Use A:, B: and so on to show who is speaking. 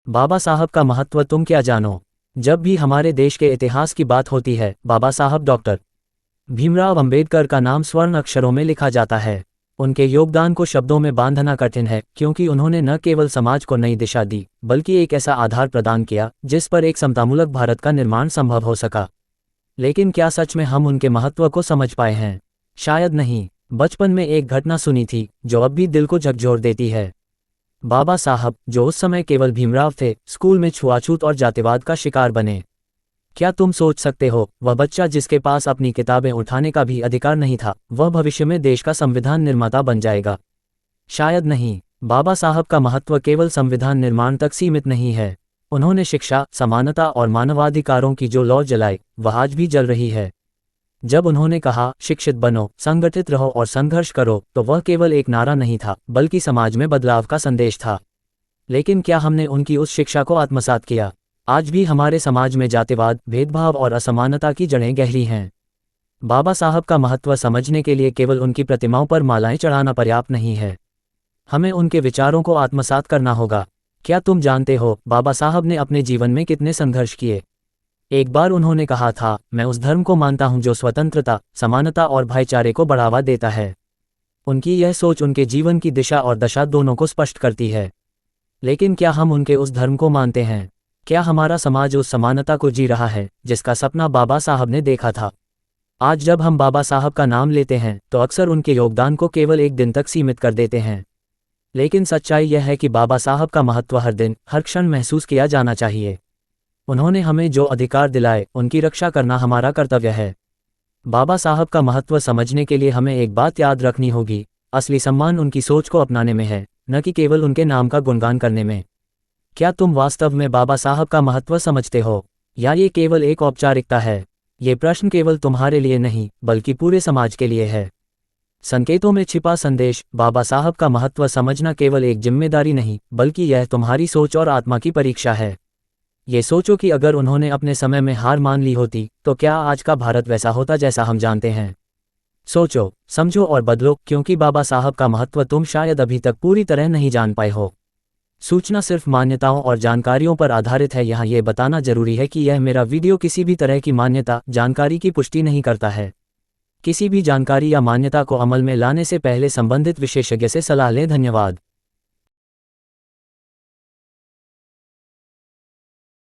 A: बाबा साहब का महत्व तुम क्या जानो। जब भी हमारे देश के इतिहास की बात होती है, बाबा साहब डॉक्टर भीमराव अंबेडकर का नाम स्वर्ण अक्षरों में लिखा जाता है। उनके योगदान को शब्दों में बांधना कठिन है, क्योंकि उन्होंने न केवल समाज को नई दिशा दी, बल्कि एक ऐसा आधार प्रदान किया जिस पर एक समतामूलक भारत का निर्माण संभव हो सका। लेकिन क्या सच में हम उनके महत्व को समझ पाए हैं? शायद नहीं। बचपन में एक घटना सुनी थी जो अब भी दिल को झकझोर देती है। बाबा साहब, जो उस समय केवल भीमराव थे, स्कूल में छुआछूत और जातिवाद का शिकार बने। क्या तुम सोच सकते हो, वह बच्चा जिसके पास अपनी किताबें उठाने का भी अधिकार नहीं था, वह भविष्य में देश का संविधान निर्माता बन जाएगा? शायद नहीं। बाबा साहब का महत्व केवल संविधान निर्माण तक सीमित नहीं है। उन्होंने शिक्षा, समानता और मानवाधिकारों की जो लौ जलाई, वह आज भी जल रही है। जब उन्होंने कहा, शिक्षित बनो, संगठित रहो और संघर्ष करो, तो वह केवल एक नारा नहीं था, बल्कि समाज में बदलाव का संदेश था। लेकिन क्या हमने उनकी उस शिक्षा को आत्मसात किया? आज भी हमारे समाज में जातिवाद, भेदभाव और असमानता की जड़ें गहरी हैं। बाबा साहब का महत्व समझने के लिए केवल उनकी प्रतिमाओं पर मालाएं चढ़ाना पर्याप्त नहीं है। हमें उनके विचारों को आत्मसात करना होगा। क्या तुम जानते हो, बाबा साहब ने अपने जीवन में कितने संघर्ष किए? एक बार उन्होंने कहा था, मैं उस धर्म को मानता हूं जो स्वतंत्रता, समानता और भाईचारे को बढ़ावा देता है। उनकी यह सोच उनके जीवन की दिशा और दशा दोनों को स्पष्ट करती है। लेकिन क्या हम उनके उस धर्म को मानते हैं? क्या हमारा समाज उस समानता को जी रहा है जिसका सपना बाबा साहब ने देखा था? आज जब हम बाबा साहब का नाम लेते हैं तो अक्सर उनके योगदान को केवल एक दिन तक सीमित कर देते हैं। लेकिन सच्चाई यह है कि बाबा साहब का महत्व हर दिन, हर क्षण महसूस किया जाना चाहिए। उन्होंने हमें जो अधिकार दिलाए, उनकी रक्षा करना हमारा कर्तव्य है। बाबा साहब का महत्व समझने के लिए हमें एक बात याद रखनी होगी, असली सम्मान उनकी सोच को अपनाने में है, न कि केवल उनके नाम का गुणगान करने में। क्या तुम वास्तव में बाबा साहब का महत्व समझते हो, या ये केवल एक औपचारिकता है? ये प्रश्न केवल तुम्हारे लिए नहीं, बल्कि पूरे समाज के लिए है। संकेतों में छिपा संदेश। बाबा साहब का महत्व समझना केवल एक जिम्मेदारी नहीं, बल्कि यह तुम्हारी सोच और आत्मा की परीक्षा है। ये सोचो कि अगर उन्होंने अपने समय में हार मान ली होती, तो क्या आज का भारत वैसा होता जैसा हम जानते हैं? सोचो, समझो और बदलो, क्योंकि बाबा साहब का महत्व तुम शायद अभी तक पूरी तरह नहीं जान पाए हो। सूचना सिर्फ मान्यताओं और जानकारियों पर आधारित है। यहाँ ये बताना जरूरी है कि यह मेरा वीडियो किसी भी तरह की मान्यता, जानकारी की पुष्टि नहीं करता है। किसी भी जानकारी या मान्यता को अमल में लाने से पहले संबंधित विशेषज्ञ से सलाह लें। धन्यवाद।